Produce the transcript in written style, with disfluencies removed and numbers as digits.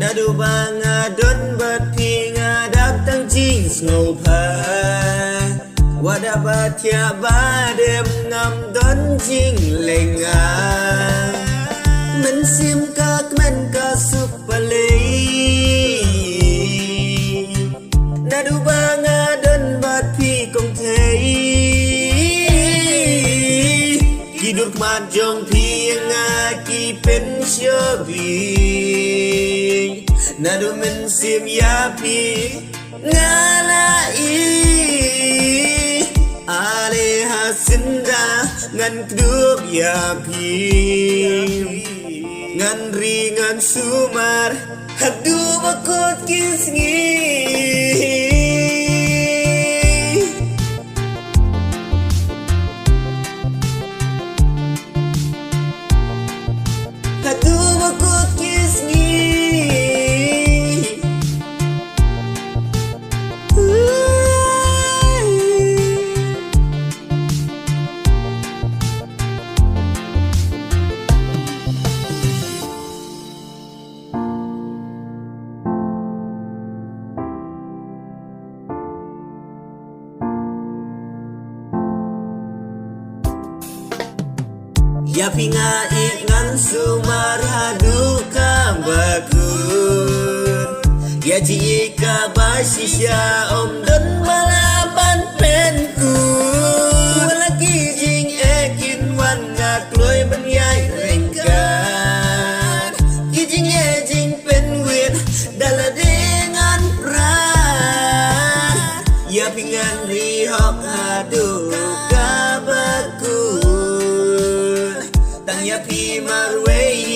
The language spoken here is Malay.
Nadu banga don bathi ngadap tang jing snow pa Wada batia badem ngam don jing lenga Men sim kak men ka supalei Nadu banga don bathi kong thei Kidur mat jong pi nga ki pen shobi Nadu men sim ya pi ngalai Ale hasinda ngan kdub ya pi Ngan ringan sumar hadu bakot kisngi Hadu bakot kisngi Ya pinga ingan sumar hadu kambakun Ya jika basisya om don malapan penku Lagi jing ekin wan ngakloy benyai rengkan Kijing jing penwin dala dengan pran Ya pingan rihok hadu kabakun Ya pi marway